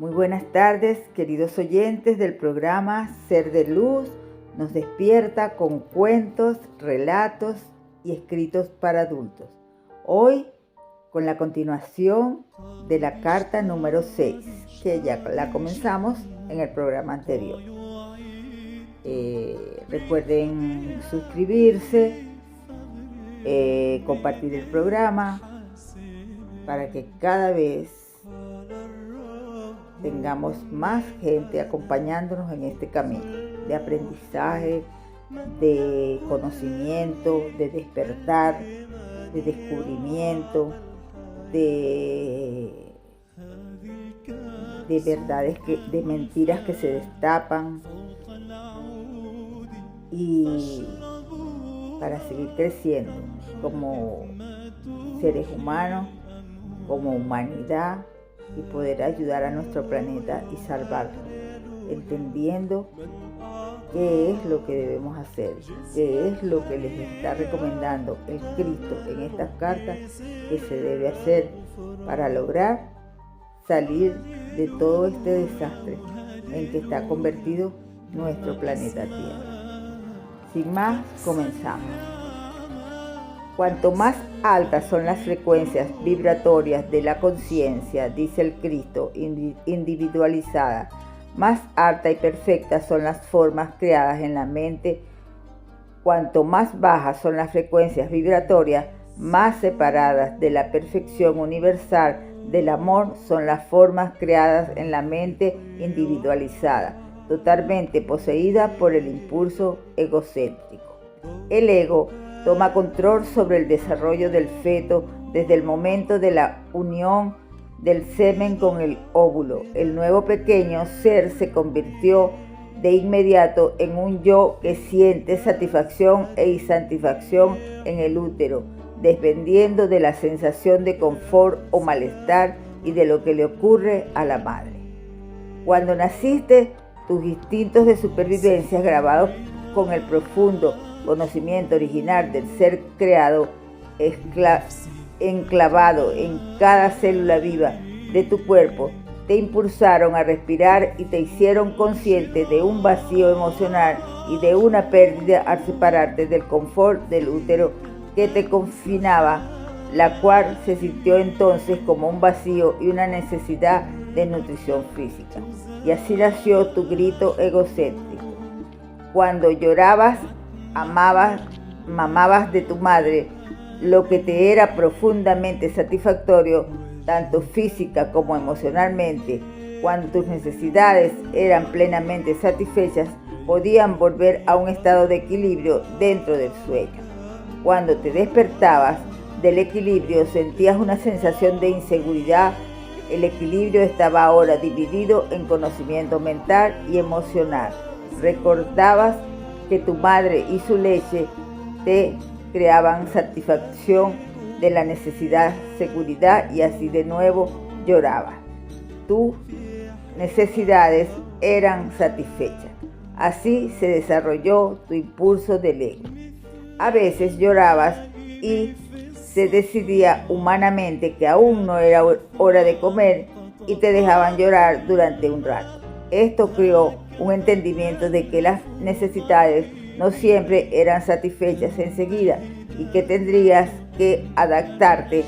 Muy buenas tardes, queridos oyentes del programa Ser de Luz. Nos despierta con cuentos, relatos y escritos para adultos. Hoy con la continuación de la carta número 6, que ya la comenzamos en el programa anterior. Recuerden suscribirse, compartir el programa para que cada vez tengamos más gente acompañándonos en este camino de aprendizaje, de conocimiento, de despertar, de descubrimiento, de verdades, de mentiras que se destapan, y para seguir creciendo como seres humanos, como humanidad, y poder ayudar a nuestro planeta y salvarlo, entendiendo qué es lo que debemos hacer, qué es lo que les está recomendando el Cristo en estas cartas que se debe hacer para lograr salir de todo este desastre en que está convertido nuestro planeta Tierra. Sin más, comenzamos. Cuanto más altas son las frecuencias vibratorias de la conciencia, dice el Cristo, individualizada, más alta y perfecta son las formas creadas en la mente. Cuanto más bajas son las frecuencias vibratorias, más separadas de la perfección universal del amor son las formas creadas en la mente individualizada, totalmente poseída por el impulso egocéntrico. El ego toma control sobre el desarrollo del feto desde el momento de la unión del semen con el óvulo. El nuevo pequeño ser se convirtió de inmediato en un yo que siente satisfacción e insatisfacción en el útero, dependiendo de la sensación de confort o malestar y de lo que le ocurre a la madre. Cuando naciste, tus instintos de supervivencia grabados con el profundo conocimiento original del ser creado, enclavado en cada célula viva de tu cuerpo, te impulsaron a respirar y te hicieron consciente de un vacío emocional y de una pérdida al separarte del confort del útero que te confinaba, la cual se sintió entonces como un vacío y una necesidad de nutrición física. Y así nació tu grito egocéntrico. Cuando llorabas, mamabas de tu madre, lo que te era profundamente satisfactorio, tanto física como emocionalmente. Cuando tus necesidades eran plenamente satisfechas, podían volver a un estado de equilibrio dentro del sueño. Cuando te despertabas del equilibrio, sentías una sensación de inseguridad. El equilibrio estaba ahora dividido en conocimiento mental y emocional. Recordabas que tu madre y su leche te creaban satisfacción de la necesidad, seguridad, y así de nuevo llorabas. Tus necesidades eran satisfechas. Así se desarrolló tu impulso del ego. A veces llorabas y se decidía humanamente que aún no era hora de comer y te dejaban llorar durante un rato. Esto creó un entendimiento de que las necesidades no siempre eran satisfechas enseguida y que tendrías que adaptarte,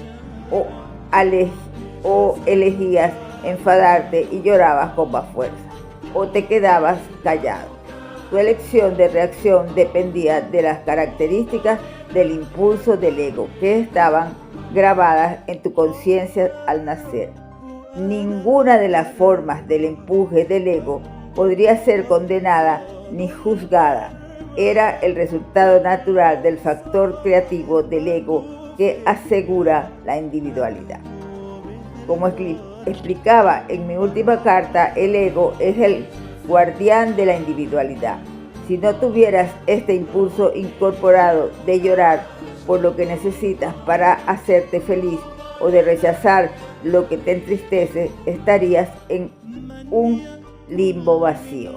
o elegías enfadarte y llorabas con más fuerza, o te quedabas callado. Tu elección de reacción dependía de las características del impulso del ego que estaban grabadas en tu conciencia al nacer. Ninguna de las formas del empuje del ego podría ser condenada ni juzgada. Era el resultado natural del factor creativo del ego que asegura la individualidad. Como explicaba en mi última carta, el ego es el guardián de la individualidad. Si no tuvieras este impulso incorporado de llorar por lo que necesitas para hacerte feliz o de rechazar lo que te entristece, estarías en un limbo vacío.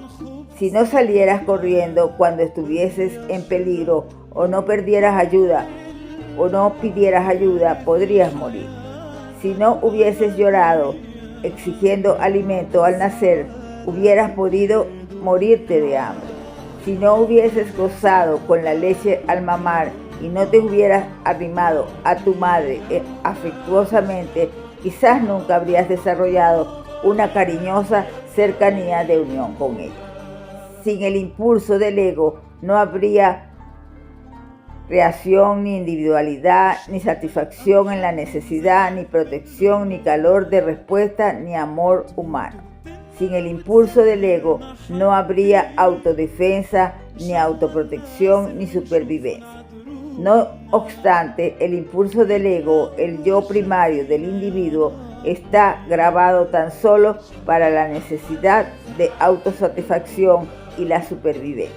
Si no salieras corriendo cuando estuvieses en peligro o no pidieras ayuda, podrías morir. Si no hubieses llorado exigiendo alimento al nacer, hubieras podido morirte de hambre. Si no hubieses gozado con la leche al mamar y no te hubieras arrimado a tu madre afectuosamente, quizás nunca habrías desarrollado una cariñosa cercanía de unión con ella. Sin el impulso del ego no habría creación, ni individualidad, ni satisfacción en la necesidad, ni protección, ni calor de respuesta, ni amor humano. Sin el impulso del ego no habría autodefensa, ni autoprotección, ni supervivencia. No obstante, el impulso del ego, el yo primario del individuo, está grabado tan solo para la necesidad de autosatisfacción y la supervivencia.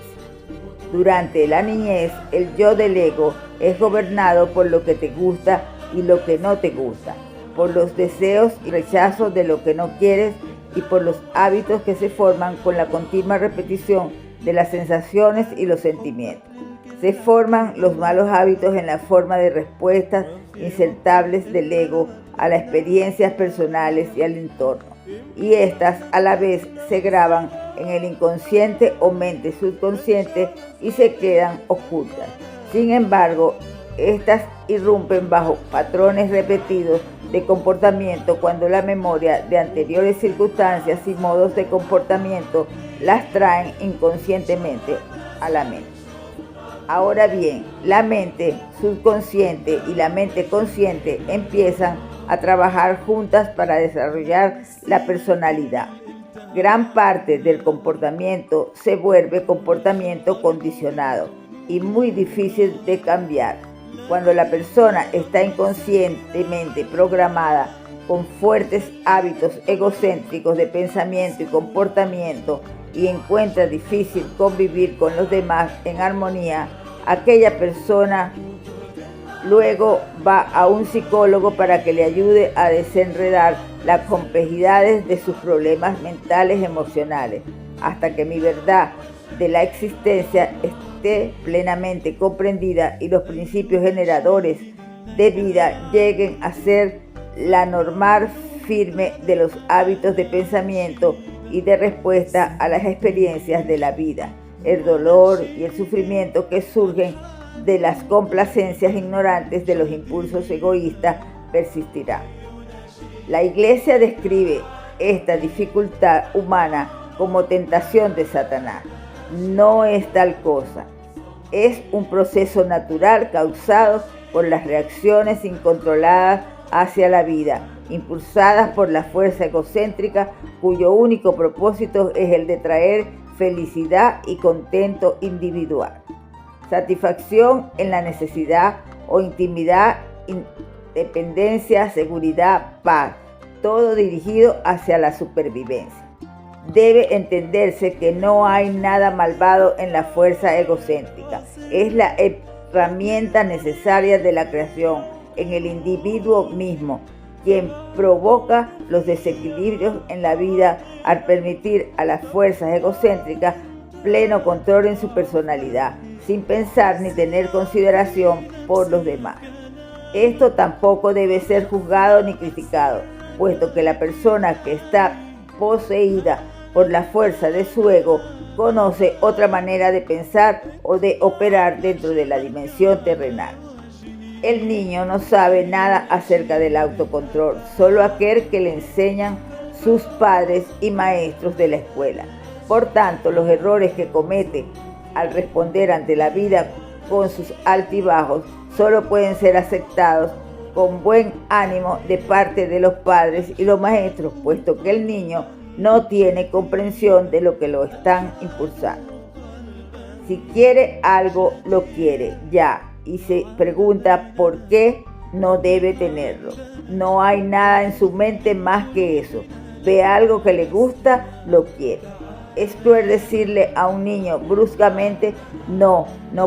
Durante la niñez, el yo del ego es gobernado por lo que te gusta y lo que no te gusta, por los deseos y rechazos de lo que no quieres y por los hábitos que se forman con la continua repetición de las sensaciones y los sentimientos. Se forman los malos hábitos en la forma de respuestas insertables del ego a las experiencias personales y al entorno, y estas a la vez se graban en el inconsciente o mente subconsciente y se quedan ocultas. Sin embargo, estas irrumpen bajo patrones repetidos de comportamiento cuando la memoria de anteriores circunstancias y modos de comportamiento las traen inconscientemente a la mente. Ahora bien, la mente subconsciente y la mente consciente empiezan a trabajar juntas para desarrollar la personalidad. Gran parte del comportamiento se vuelve comportamiento condicionado y muy difícil de cambiar. Cuando la persona está inconscientemente programada con fuertes hábitos egocéntricos de pensamiento y comportamiento y encuentra difícil convivir con los demás en armonía, aquella persona luego va a un psicólogo para que le ayude a desenredar las complejidades de sus problemas mentales y emocionales, hasta que mi verdad de la existencia esté plenamente comprendida y los principios generadores de vida lleguen a ser la normal firme de los hábitos de pensamiento y de respuesta a las experiencias de la vida. El dolor y el sufrimiento que surgen de las complacencias ignorantes de los impulsos egoístas persistirán. La Iglesia describe esta dificultad humana como tentación de Satanás. No es tal cosa. Es un proceso natural causado por las reacciones incontroladas hacia la vida, impulsadas por la fuerza egocéntrica, cuyo único propósito es el de traer felicidad y contento individual, satisfacción en la necesidad o intimidad, independencia, seguridad, paz, todo dirigido hacia la supervivencia. Debe entenderse que no hay nada malvado en la fuerza egocéntrica. Es la herramienta necesaria de la creación en el individuo mismo, quien provoca los desequilibrios en la vida al permitir a las fuerzas egocéntricas pleno control en su personalidad, sin pensar ni tener consideración por los demás. Esto tampoco debe ser juzgado ni criticado, puesto que la persona que está poseída por la fuerza de su ego conoce otra manera de pensar o de operar dentro de la dimensión terrenal. El niño no sabe nada acerca del autocontrol, solo aquel que le enseñan sus padres y maestros de la escuela. Por tanto, los errores que comete al responder ante la vida con sus altibajos solo pueden ser aceptados con buen ánimo de parte de los padres y los maestros, puesto que el niño no tiene comprensión de lo que lo están impulsando. Si quiere algo, lo quiere ya, y se pregunta por qué no debe tenerlo. No hay nada en su mente más que eso. Ve algo que le gusta, lo quiere. Es cruel decirle a un niño bruscamente, no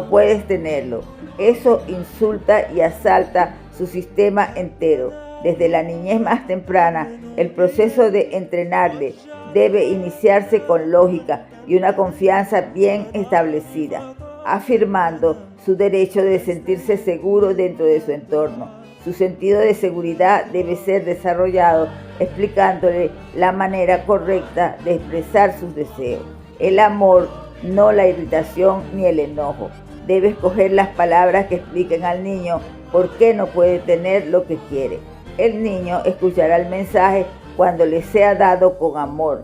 puedes tenerlo. Eso insulta y asalta su sistema entero. Desde la niñez más temprana, el proceso de entrenarle debe iniciarse con lógica y una confianza bien establecida, afirmando su derecho de sentirse seguro dentro de su entorno. Su sentido de seguridad debe ser desarrollado explicándole la manera correcta de expresar sus deseos. El amor, no la irritación ni el enojo. Debe escoger las palabras que expliquen al niño por qué no puede tener lo que quiere. El niño escuchará el mensaje cuando le sea dado con amor,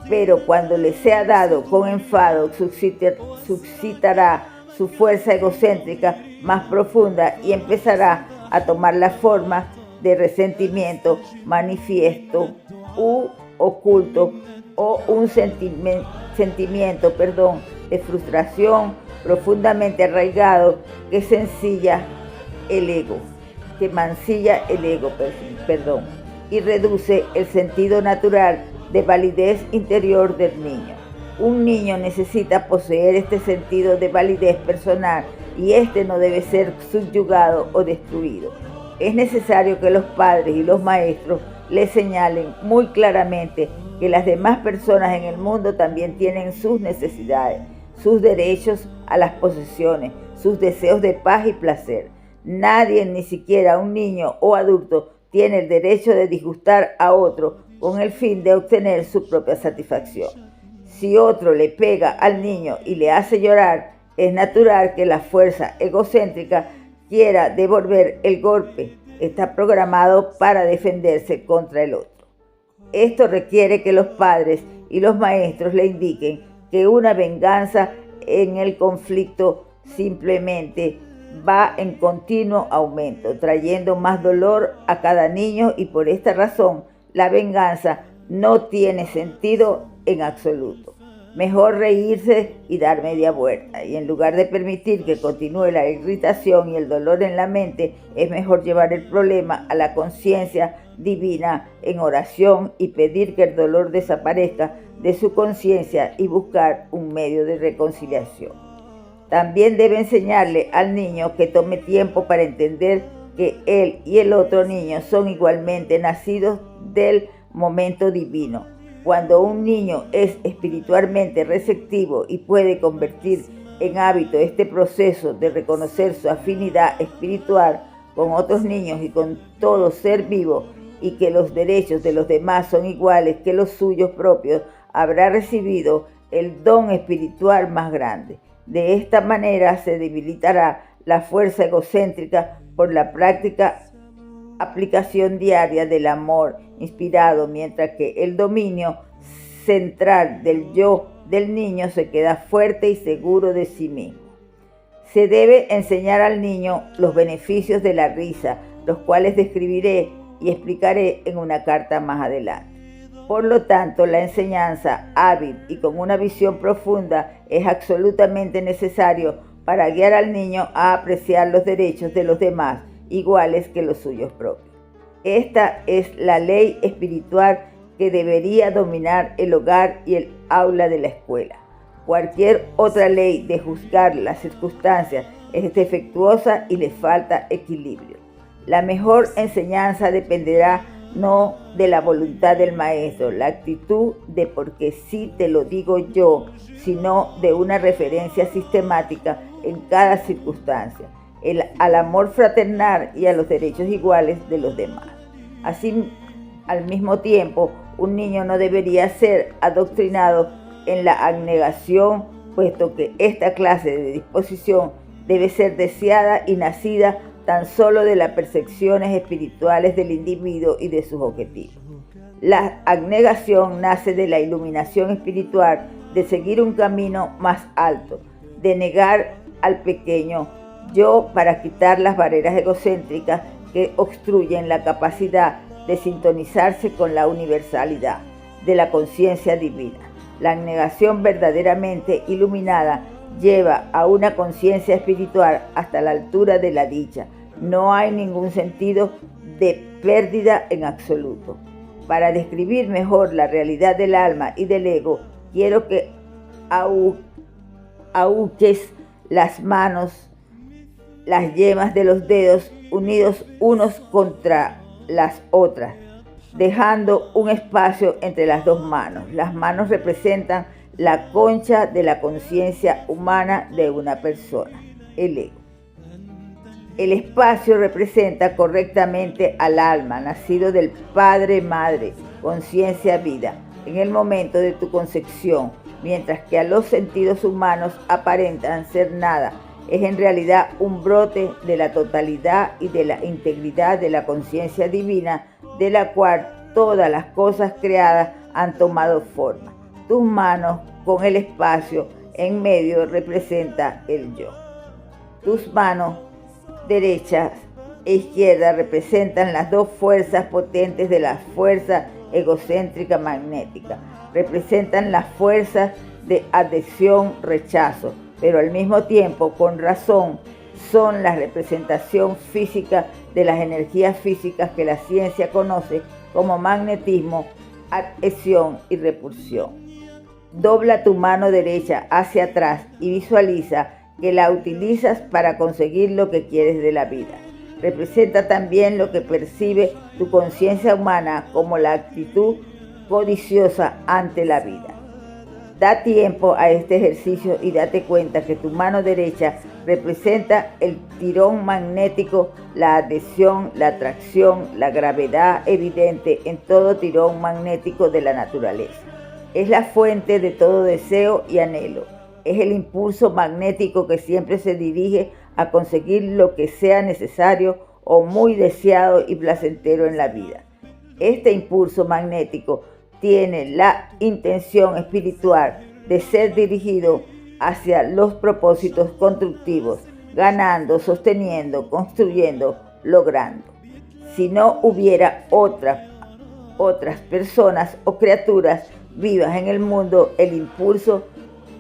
pero cuando le sea dado con enfado, suscitará su fuerza egocéntrica más profunda y empezará a tomar la forma de resentimiento manifiesto u oculto o un sentimiento de frustración profundamente arraigado que mancilla el ego, y reduce el sentido natural de validez interior del niño. Un niño necesita poseer este sentido de validez personal y este no debe ser subyugado o destruido. Es necesario que los padres y los maestros le señalen muy claramente que las demás personas en el mundo también tienen sus necesidades, sus derechos a las posesiones, sus deseos de paz y placer. Nadie, ni siquiera un niño o adulto, tiene el derecho de disgustar a otro con el fin de obtener su propia satisfacción. Si otro le pega al niño y le hace llorar, es natural que la fuerza egocéntrica quiera devolver el golpe. Está programado para defenderse contra el otro. Esto requiere que los padres y los maestros le indiquen que una venganza en el conflicto simplemente va en continuo aumento, trayendo más dolor a cada niño, y por esta razón la venganza no tiene sentido en absoluto. Mejor reírse y dar media vuelta, y en lugar de permitir que continúe la irritación y el dolor en la mente, es mejor llevar el problema a la conciencia divina en oración y pedir que el dolor desaparezca de su conciencia y buscar un medio de reconciliación. También debe enseñarle al niño que tome tiempo para entender que él y el otro niño son igualmente nacidos del momento divino. Cuando un niño es espiritualmente receptivo y puede convertir en hábito este proceso de reconocer su afinidad espiritual con otros niños y con todo ser vivo, y que los derechos de los demás son iguales que los suyos propios, habrá recibido el don espiritual más grande. De esta manera se debilitará la fuerza egocéntrica por la práctica aplicación diaria del amor inspirado, mientras que el dominio central del yo del niño se queda fuerte y seguro de sí mismo. Se debe enseñar al niño los beneficios de la risa, los cuales describiré y explicaré en una carta más adelante. Por lo tanto, la enseñanza hábil y con una visión profunda es absolutamente necesario para guiar al niño a apreciar los derechos de los demás, iguales que los suyos propios. Esta es la ley espiritual que debería dominar el hogar y el aula de la escuela. Cualquier otra ley de juzgar las circunstancias es defectuosa y le falta equilibrio. La mejor enseñanza dependerá no de la voluntad del maestro, la actitud de porque sí te lo digo yo, sino de una referencia sistemática en cada circunstancia, al amor fraternal y a los derechos iguales de los demás. Así, al mismo tiempo, un niño no debería ser adoctrinado en la abnegación, puesto que esta clase de disposición debe ser deseada y nacida tan solo de las percepciones espirituales del individuo y de sus objetivos. La abnegación nace de la iluminación espiritual, de seguir un camino más alto, de negar al pequeño yo para quitar las barreras egocéntricas que obstruyen la capacidad de sintonizarse con la universalidad de la conciencia divina. La abnegación verdaderamente iluminada lleva a una conciencia espiritual hasta la altura de la dicha. No hay ningún sentido de pérdida en absoluto. Para describir mejor la realidad del alma y del ego, quiero que ahuques las manos, las yemas de los dedos unidos unos contra las otras, dejando un espacio entre las dos manos. Las manos representan la concha de la conciencia humana de una persona, el ego. El espacio representa correctamente al alma, nacido del Padre-Madre, conciencia vida, en el momento de tu concepción, mientras que a los sentidos humanos aparentan ser nada. Es en realidad un brote de la totalidad y de la integridad de la conciencia divina, de la cual todas las cosas creadas han tomado forma. Tus manos con el espacio en medio representa el yo. Tus manos derecha e izquierda representan las dos fuerzas potentes de la fuerza egocéntrica magnética. Representan las fuerzas de adhesión, rechazo, pero al mismo tiempo, con razón, son la representación física de las energías físicas que la ciencia conoce como magnetismo, adhesión y repulsión. Dobla tu mano derecha hacia atrás y visualiza que la utilizas para conseguir lo que quieres de la vida. Representa también lo que percibe tu conciencia humana como la actitud codiciosa ante la vida. Da tiempo a este ejercicio y date cuenta que tu mano derecha representa el tirón magnético, la adhesión, la atracción, la gravedad evidente en todo tirón magnético de la naturaleza. Es la fuente de todo deseo y anhelo. Es el impulso magnético que siempre se dirige a conseguir lo que sea necesario o muy deseado y placentero en la vida. Este impulso magnético tiene la intención espiritual de ser dirigido hacia los propósitos constructivos, ganando, sosteniendo, construyendo, logrando. Si no hubiera otras personas o criaturas vivas en el mundo, el impulso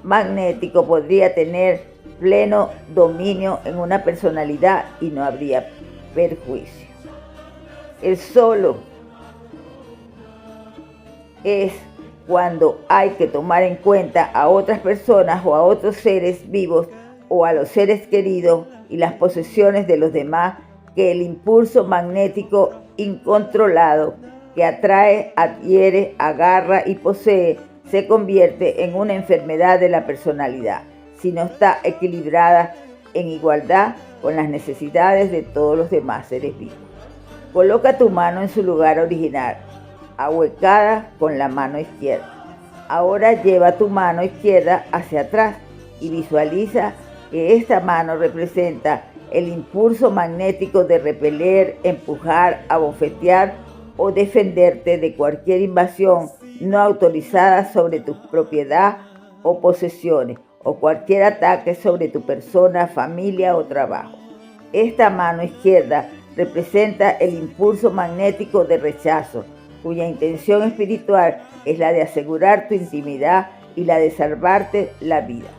magnético podría tener pleno dominio en una personalidad y no habría perjuicio. El solo es cuando hay que tomar en cuenta a otras personas o a otros seres vivos o a los seres queridos y las posesiones de los demás que el impulso magnético incontrolado que atrae, adhiere, agarra y posee se convierte en una enfermedad de la personalidad si no está equilibrada en igualdad con las necesidades de todos los demás seres vivos. Coloca tu mano en su lugar original, ahuecada con la mano izquierda. Ahora lleva tu mano izquierda hacia atrás y visualiza que esta mano representa el impulso magnético de repeler, empujar, abofetear o defenderte de cualquier invasión no autorizada sobre tu propiedad o posesiones o cualquier ataque sobre tu persona, familia o trabajo. Esta mano izquierda representa el impulso magnético de rechazo, cuya intención espiritual es la de asegurar tu intimidad y la de salvarte la vida.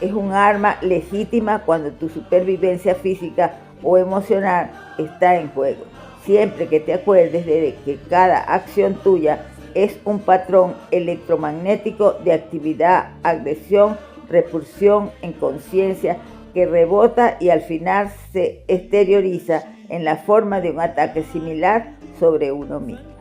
Es un arma legítima cuando tu supervivencia física o emocional está en juego, siempre que te acuerdes de que cada acción tuya es un patrón electromagnético de actividad, adhesión, repulsión en conciencia que rebota y al final se exterioriza en la forma de un ataque similar sobre uno mismo.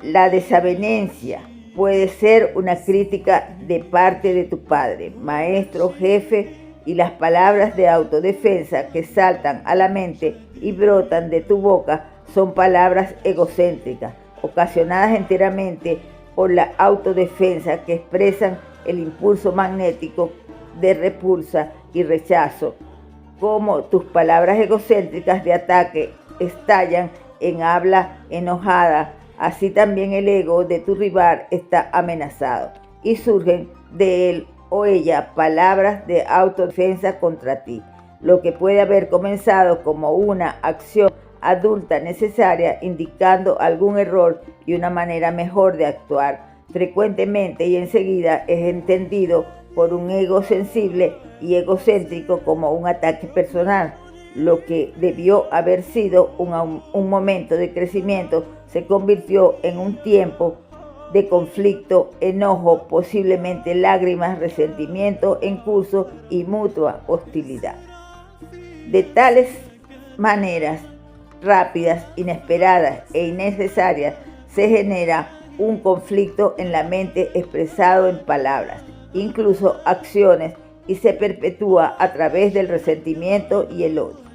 La desavenencia puede ser una crítica de parte de tu padre, maestro, jefe, y las palabras de autodefensa que saltan a la mente y brotan de tu boca son palabras egocéntricas, ocasionadas enteramente por la autodefensa que expresan el impulso magnético de repulsa y rechazo. Como tus palabras egocéntricas de ataque estallan en habla enojada, así también el ego de tu rival está amenazado y surgen de él o ella palabras de autodefensa contra ti, lo que puede haber comenzado como una acción adulta necesaria indicando algún error y una manera mejor de actuar. Frecuentemente y enseguida es entendido por un ego sensible y egocéntrico como un ataque personal. Lo que debió haber sido un momento de crecimiento se convirtió en un tiempo de conflicto, enojo, posiblemente lágrimas, resentimiento en curso y mutua hostilidad. De tales maneras rápidas, inesperadas e innecesarias se genera un conflicto en la mente expresado en palabras, incluso acciones y se perpetúa a través del resentimiento y el odio.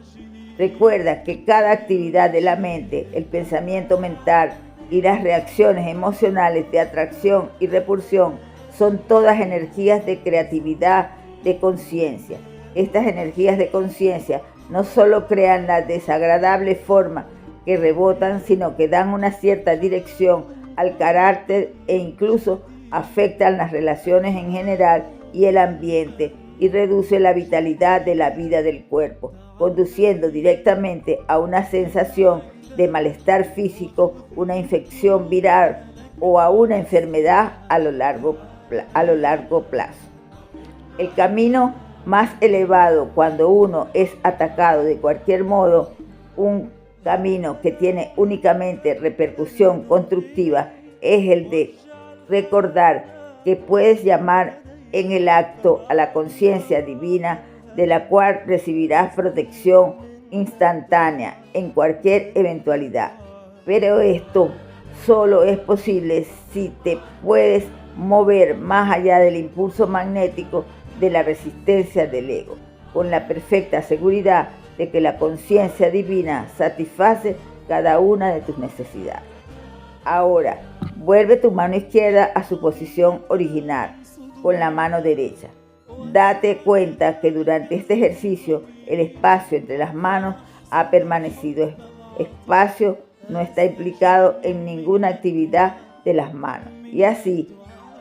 Recuerda que cada actividad de la mente, el pensamiento mental y las reacciones emocionales de atracción y repulsión son todas energías de creatividad, de conciencia. Estas energías de conciencia no solo crean la desagradable forma que rebotan, sino que dan una cierta dirección al carácter e incluso afectan las relaciones en general y el ambiente y reduce la vitalidad de la vida del cuerpo, conduciendo directamente a una sensación de malestar físico, una infección viral o a una enfermedad a lo largo plazo. El camino más elevado cuando uno es atacado de cualquier modo, un camino que tiene únicamente repercusión constructiva, es el de recordar que puedes llamar en el acto a la conciencia divina, de la cual recibirás protección instantánea en cualquier eventualidad. Pero esto solo es posible si te puedes mover más allá del impulso magnético de la resistencia del ego, con la perfecta seguridad de que la conciencia divina satisface cada una de tus necesidades. Ahora, vuelve tu mano izquierda a su posición original, con la mano derecha. Date cuenta que durante este ejercicio el espacio entre las manos ha permanecido espacio, no está implicado en ninguna actividad de las manos. Y así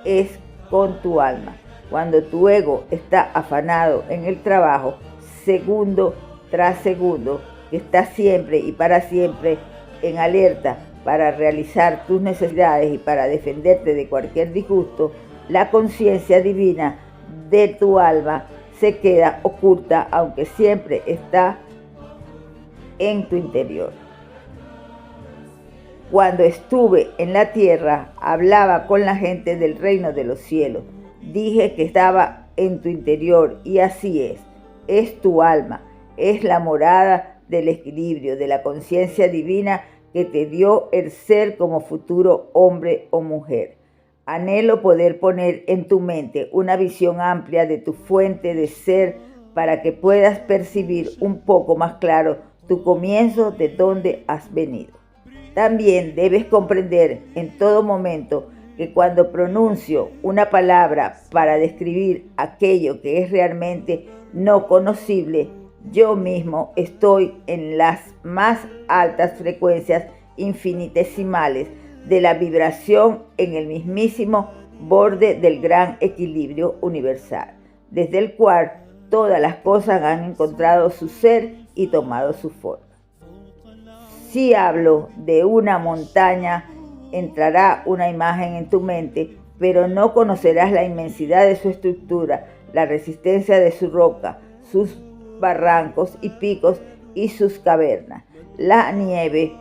es con tu alma. Cuando tu ego está afanado en el trabajo, segundo tras segundo, que está siempre y para siempre en alerta para realizar tus necesidades y para defenderte de cualquier disgusto, la conciencia divina de tu alma se queda oculta, aunque siempre está en tu interior. Cuando estuve en la tierra, hablaba con la gente del reino de los cielos. Dije que estaba en tu interior y así es tu alma, es la morada del equilibrio, de la conciencia divina que te dio el ser como futuro hombre o mujer. Anhelo poder poner en tu mente una visión amplia de tu fuente de ser para que puedas percibir un poco más claro tu comienzo, de dónde has venido. También debes comprender en todo momento que cuando pronuncio una palabra para describir aquello que es realmente no conocible, yo mismo estoy en las más altas frecuencias infinitesimales de la vibración, en el mismísimo borde del gran equilibrio universal, desde el cual todas las cosas han encontrado su ser y tomado su forma. Si hablo de una montaña, entrará una imagen en tu mente, pero no conocerás la inmensidad de su estructura, la resistencia de su roca, sus barrancos y picos y sus cavernas, la nieve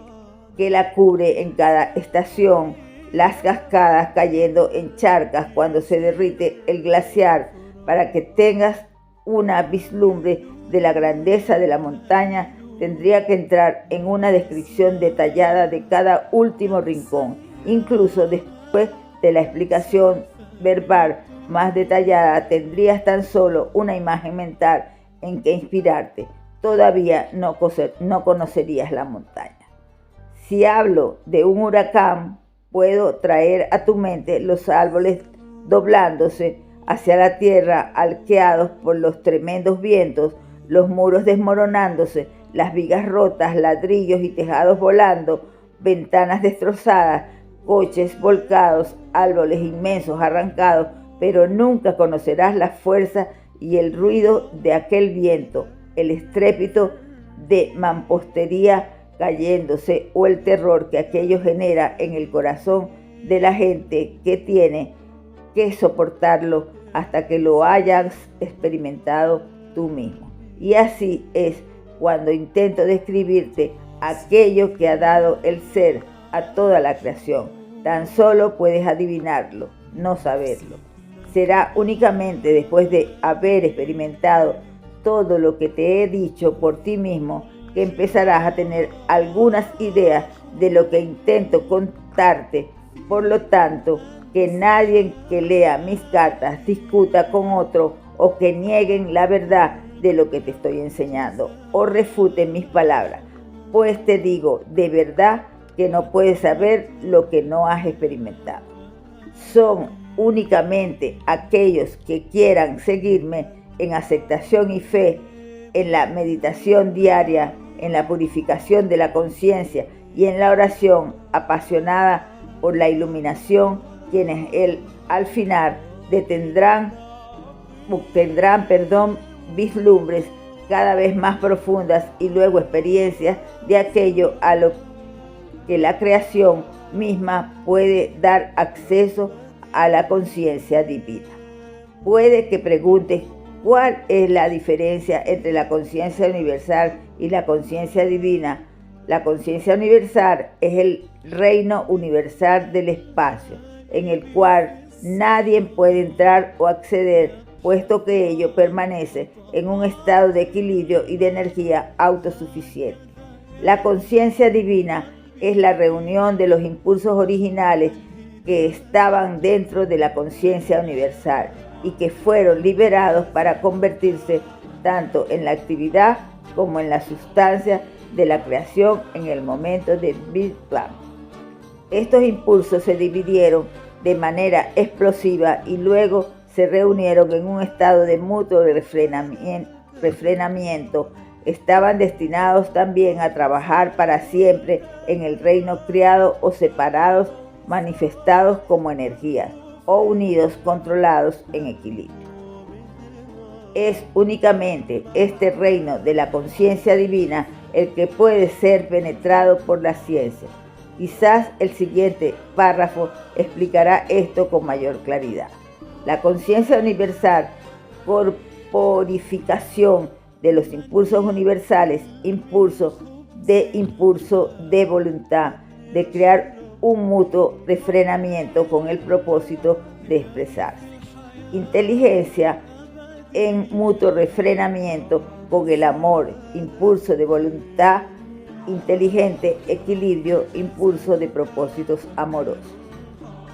que la cubre en cada estación, las cascadas cayendo en charcas cuando se derrite el glaciar, para que tengas una vislumbre de la grandeza de la montaña. Tendría que entrar en una descripción detallada de cada último rincón. Incluso después de la explicación verbal más detallada, tendrías tan solo una imagen mental en que inspirarte. Todavía no conocerías la montaña. Si hablo de un huracán, puedo traer a tu mente los árboles doblándose hacia la tierra, arqueados por los tremendos vientos, los muros desmoronándose, las vigas rotas, ladrillos y tejados volando, ventanas destrozadas, coches volcados, árboles inmensos arrancados, pero nunca conocerás la fuerza y el ruido de aquel viento, el estrépito de mampostería cayéndose o el terror que aquello genera en el corazón de la gente que tiene que soportarlo hasta que lo hayas experimentado tú mismo. Y así es cuando intento describirte aquello que ha dado el ser a toda la creación. Tan solo puedes adivinarlo, no saberlo. Será únicamente después de haber experimentado todo lo que te he dicho por ti mismo que empezarás a tener algunas ideas de lo que intento contarte. Por lo tanto, que nadie que lea mis cartas discuta con otro o que nieguen la verdad de lo que te estoy enseñando o refuten mis palabras, pues te digo de verdad que no puedes saber lo que no has experimentado. Son únicamente aquellos que quieran seguirme en aceptación y fe, en la meditación diaria, en la purificación de la conciencia y en la oración apasionada por la iluminación, quienes al final obtendrán vislumbres cada vez más profundas y luego experiencias de aquello a lo que la creación misma puede dar acceso a la conciencia divina. Puede que preguntes cuál es la diferencia entre la conciencia universal y la conciencia divina. La conciencia universal es el reino universal del espacio, en el cual nadie puede entrar o acceder, puesto que ello permanece en un estado de equilibrio y de energía autosuficiente. La conciencia divina es la reunión de los impulsos originales que estaban dentro de la conciencia universal y que fueron liberados para convertirse tanto en la actividad como en la sustancia de la creación en el momento del Big Bang. Estos impulsos se dividieron de manera explosiva y luego se reunieron en un estado de mutuo refrenamiento. Estaban destinados también a trabajar para siempre en el reino creado o separados, manifestados como energías o unidos, controlados en equilibrio. Es únicamente este reino de la conciencia divina el que puede ser penetrado por la ciencia. Quizás el siguiente párrafo explicará esto con mayor claridad. La conciencia universal, corporificación de los impulsos universales, impulso de voluntad, de crear un mutuo refrenamiento con el propósito de expresarse. Inteligencia en mutuo refrenamiento con el amor, impulso de voluntad inteligente, equilibrio, impulso de propósitos amorosos.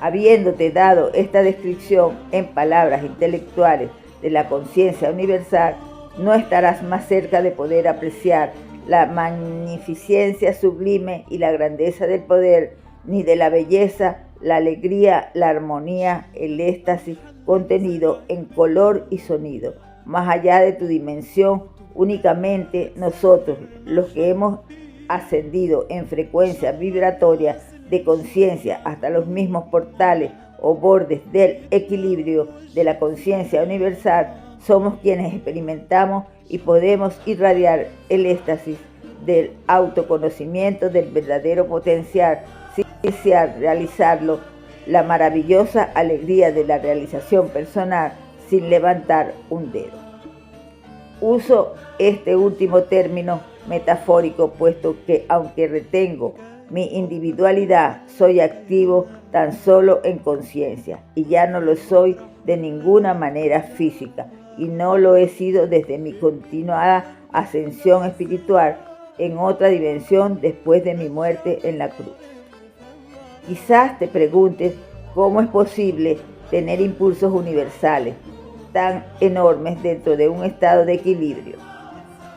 Habiéndote dado esta descripción en palabras intelectuales de la conciencia universal, no estarás más cerca de poder apreciar la magnificencia sublime y la grandeza del poder, ni de la belleza, la alegría, la armonía, el éxtasis contenido en color y sonido. Más allá de tu dimensión, únicamente nosotros, los que hemos ascendido en frecuencia vibratoria de conciencia hasta los mismos portales o bordes del equilibrio de la conciencia universal, somos quienes experimentamos y podemos irradiar el éxtasis del autoconocimiento del verdadero potencial sin desear realizarlo, la maravillosa alegría de la realización personal sin levantar un dedo. Uso este último término metafórico, puesto que aunque retengo mi individualidad, soy activo tan solo en conciencia y ya no lo soy de ninguna manera física, y no lo he sido desde mi continuada ascensión espiritual en otra dimensión después de mi muerte en la cruz. Quizás te preguntes cómo es posible tener impulsos universales tan enormes dentro de un estado de equilibrio.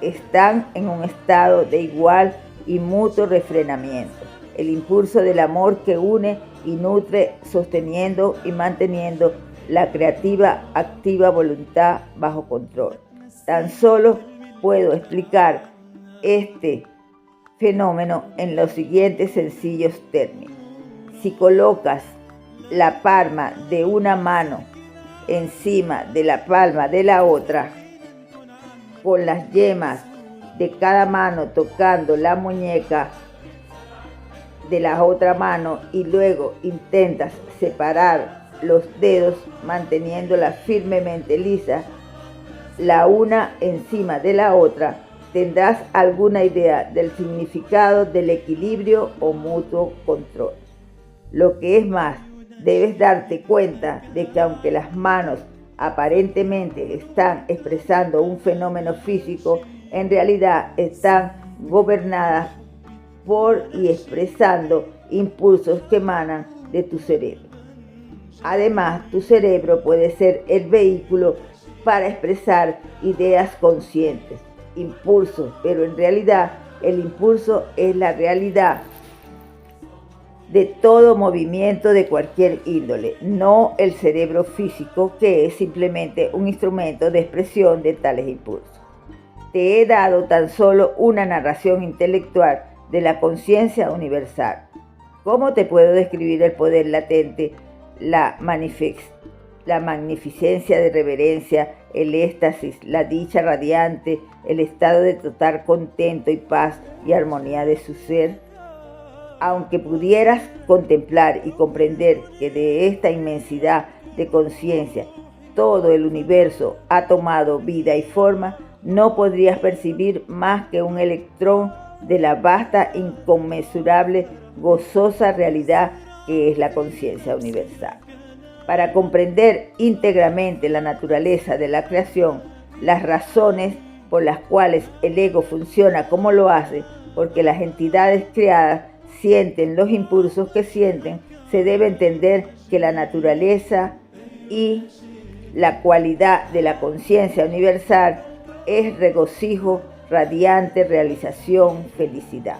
Están en un estado de igual y mutuo refrenamiento. El impulso del amor que une y nutre, sosteniendo y manteniendo la creativa, activa voluntad bajo control. Tan solo puedo explicar este fenómeno en los siguientes sencillos términos. Si colocas la palma de una mano encima de la palma de la otra, con las yemas de cada mano tocando la muñeca de la otra mano, y luego intentas separar los dedos manteniéndola firmemente lisa, la una encima de la otra, tendrás alguna idea del significado del equilibrio o mutuo control. Lo que es más, debes darte cuenta de que aunque las manos aparentemente están expresando un fenómeno físico, en realidad están gobernadas por y expresando impulsos que emanan de tu cerebro. Además, tu cerebro puede ser el vehículo para expresar ideas conscientes, impulsos, pero en realidad el impulso es la realidad de todo movimiento de cualquier índole, no el cerebro físico, que es simplemente un instrumento de expresión de tales impulsos. Te he dado tan solo una narración intelectual de la conciencia universal. ¿Cómo te puedo describir el poder latente, la magnificencia de reverencia, el éxtasis, la dicha radiante, el estado de total contento y paz y armonía de su ser? Aunque pudieras contemplar y comprender que de esta inmensidad de conciencia todo el universo ha tomado vida y forma, no podrías percibir más que un electrón de la vasta, inconmensurable, gozosa realidad que es la conciencia universal. Para comprender íntegramente la naturaleza de la creación, las razones por las cuales el ego funciona como lo hace, porque las entidades creadas sienten los impulsos que sienten, se debe entender que la naturaleza y la cualidad de la conciencia universal es regocijo, radiante, realización, felicidad.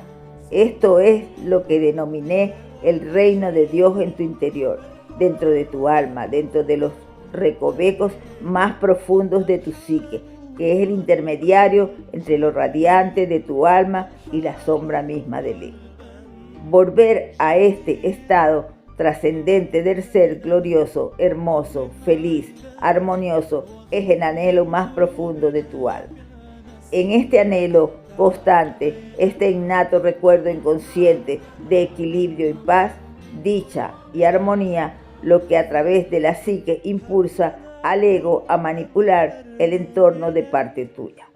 Esto es lo que denominé el reino de Dios en tu interior, dentro de tu alma, dentro de los recovecos más profundos de tu psique, que es el intermediario entre lo radiante de tu alma y la sombra misma del ego. Volver a este estado trascendente del ser glorioso, hermoso, feliz, armonioso, es el anhelo más profundo de tu alma. En este anhelo constante, este innato recuerdo inconsciente de equilibrio y paz, dicha y armonía, lo que a través de la psique impulsa al ego a manipular el entorno de parte tuya.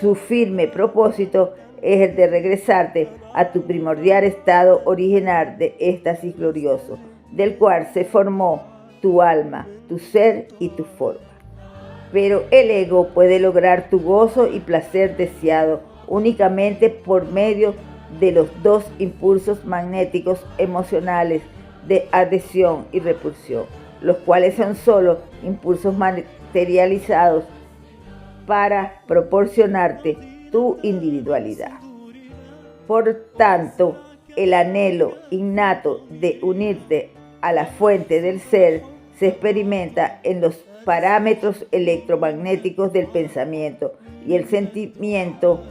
Su firme propósito es el de regresarte a tu primordial estado original de éxtasis glorioso, del cual se formó tu alma, tu ser y tu forma. Pero el ego puede lograr tu gozo y placer deseado únicamente por medio de los dos impulsos magnéticos emocionales de adhesión y repulsión, los cuales son solo impulsos materializados para proporcionarte tu individualidad. Por tanto, el anhelo innato de unirte a la fuente del ser se experimenta en los parámetros electromagnéticos del pensamiento y el sentimiento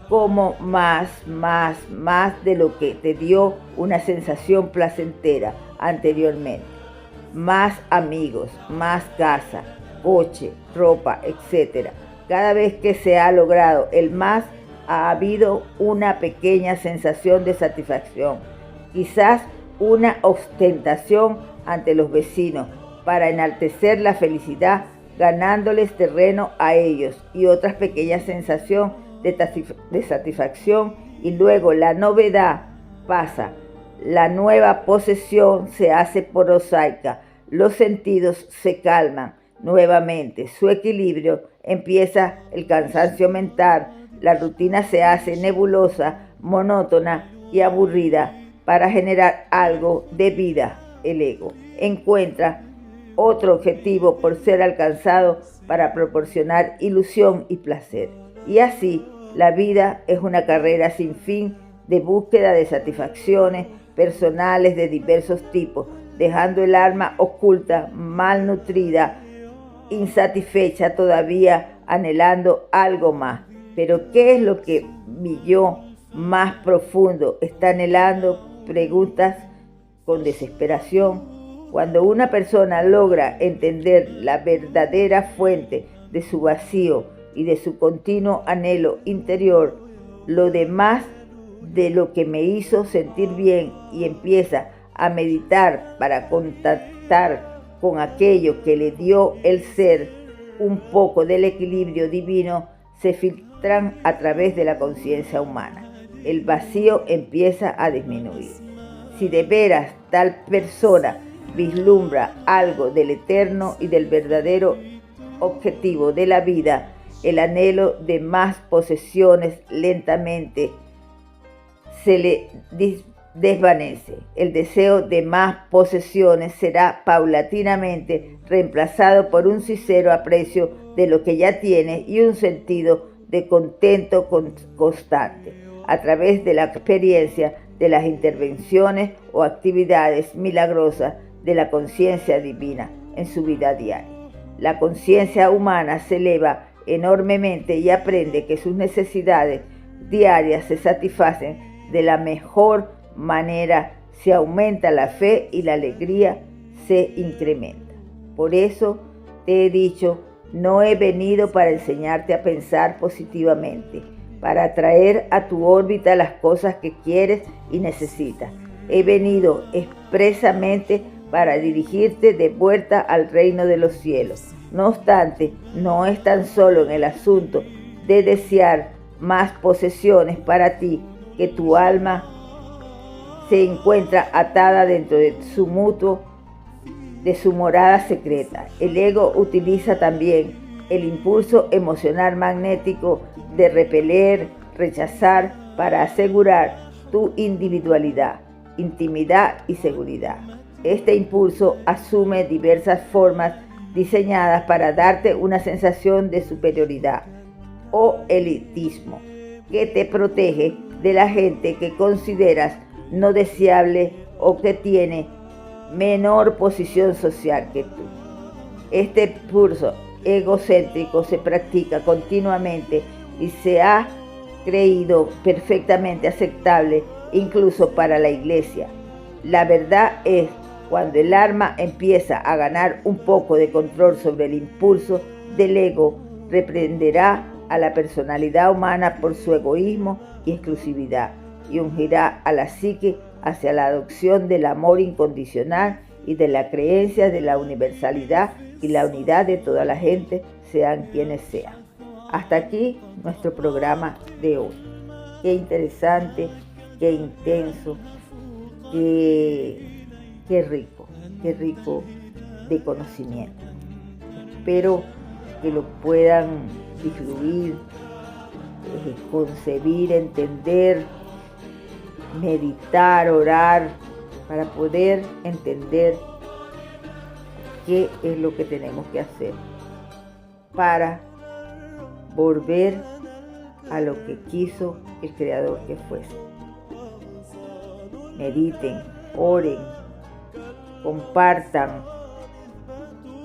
como más de lo que te dio una sensación placentera anteriormente. Más amigos, más casa, coche, ropa, etc. Cada vez que se ha logrado el más, ha habido una pequeña sensación de satisfacción, quizás una ostentación ante los vecinos para enaltecer la felicidad, ganándoles terreno a ellos, y otra pequeña sensación de satisfacción, y luego la novedad pasa. La nueva posesión se hace prosaica, los sentidos se calman nuevamente, su equilibrio empieza el cansancio mental, la rutina se hace nebulosa, monótona y aburrida. Para generar algo de vida, el ego encuentra otro objetivo por ser alcanzado para proporcionar ilusión y placer. Y así, la vida es una carrera sin fin de búsqueda de satisfacciones personales de diversos tipos, dejando el alma oculta, malnutrida, insatisfecha todavía, anhelando algo más. Pero ¿qué es lo que mi yo más profundo está anhelando? Preguntas con desesperación. Cuando una persona logra entender la verdadera fuente de su vacío y de su continuo anhelo interior, lo demás de lo que me hizo sentir bien, y empieza a meditar para contactar con aquello que le dio el ser, un poco del equilibrio divino, se filtran a través de la conciencia humana. El vacío empieza a disminuir. Si de veras tal persona vislumbra algo del eterno y del verdadero objetivo de la vida, el anhelo de más posesiones lentamente se le desvanece. El deseo de más posesiones será paulatinamente reemplazado por un sincero aprecio de lo que ya tiene y un sentido de contento constante a través de la experiencia de las intervenciones o actividades milagrosas de la conciencia divina en su vida diaria. La conciencia humana se eleva enormemente y aprende que sus necesidades diarias se satisfacen de la mejor manera, se aumenta la fe y la alegría se incrementa. Por eso te he dicho, no he venido para enseñarte a pensar positivamente, para atraer a tu órbita las cosas que quieres y necesitas. He venido expresamente para dirigirte de vuelta al reino de los cielos. No obstante, no es tan solo en el asunto de desear más posesiones para ti que tu alma se encuentra atada dentro de su morada secreta. El ego utiliza también el impulso emocional magnético de repeler, rechazar para asegurar tu individualidad, intimidad y seguridad. Este impulso asume diversas formas diseñadas para darte una sensación de superioridad o elitismo que te protege de la gente que consideras no deseable o que tiene menor posición social que tú. Este impulso egocéntrico se practica continuamente y se ha creído perfectamente aceptable incluso para la iglesia. La verdad es, cuando el alma empieza a ganar un poco de control sobre el impulso del ego, reprenderá a la personalidad humana por su egoísmo y exclusividad y ungirá a la psique hacia la adopción del amor incondicional y de la creencia de la universalidad y la unidad de toda la gente, sean quienes sean. Hasta aquí nuestro programa de hoy. Qué interesante, qué intenso, qué rico de conocimiento. Espero que lo puedan distribuir, concebir, entender, meditar, orar, para poder entender qué es lo que tenemos que hacer para volver a lo que quiso el Creador que fuese. Mediten, oren, compartan,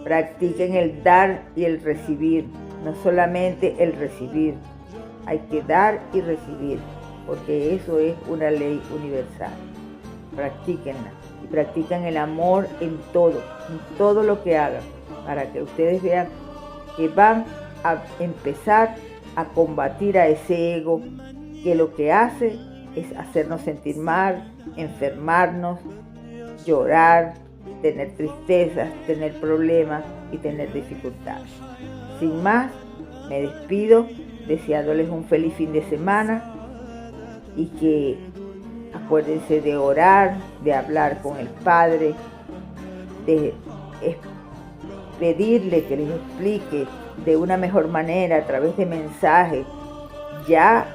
practiquen el dar y el recibir, no solamente el recibir, hay que dar y recibir, porque eso es una ley universal. Practíquenla y practiquen el amor en todo lo que hagan, para que ustedes vean que van a empezar a combatir a ese ego que lo que hace es hacernos sentir mal, enfermarnos, llorar, tener tristezas, tener problemas y tener dificultades. Sin más, me despido deseándoles un feliz fin de semana y que acuérdense de orar, de hablar con el Padre, de pedirle que les explique de una mejor manera a través de mensajes. Ya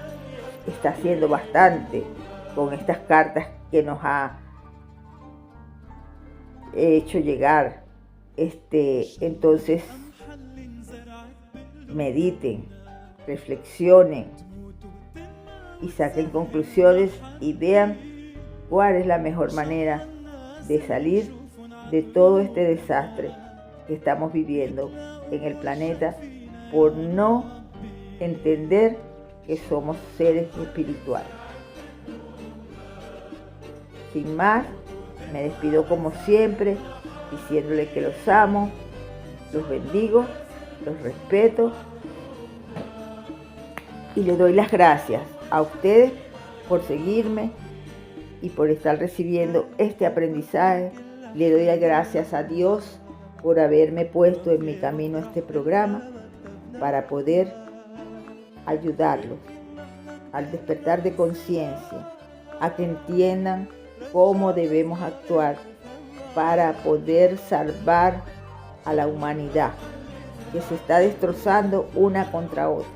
está haciendo bastante con estas cartas que nos ha hecho llegar. Entonces, mediten, reflexionen y saquen conclusiones y vean cuál es la mejor manera de salir de todo este desastre que estamos viviendo en el planeta por no entender que somos seres espirituales. Sin más, me despido como siempre, diciéndole que los amo, los bendigo, los respeto y le doy las gracias a ustedes por seguirme y por estar recibiendo este aprendizaje. Le doy las gracias a Dios por haberme puesto en mi camino este programa para poder ayudarlos al despertar de conciencia, a que entiendan cómo debemos actuar para poder salvar a la humanidad que se está destrozando una contra otra,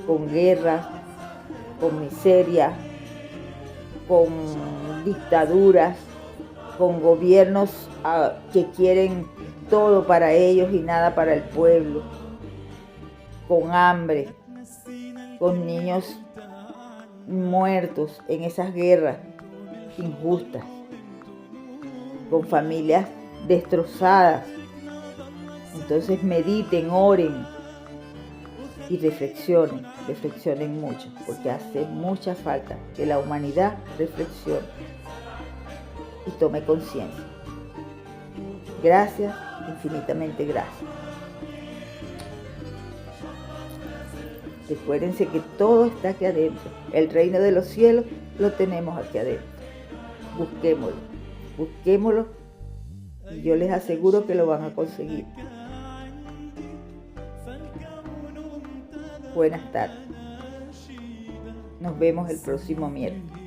con guerras, con miseria, con dictaduras, con gobiernos que quieren todo para ellos y nada para el pueblo, con hambre, con niños muertos en esas guerras injustas, con familias destrozadas. Entonces mediten, oren y reflexionen mucho, porque hace mucha falta que la humanidad reflexione y tome conciencia. Gracias, infinitamente gracias. Recuérdense que todo está aquí adentro. El reino de los cielos lo tenemos aquí adentro. Busquémoslo y yo les aseguro que lo van a conseguir. Buenas tardes. Nos vemos el próximo miércoles.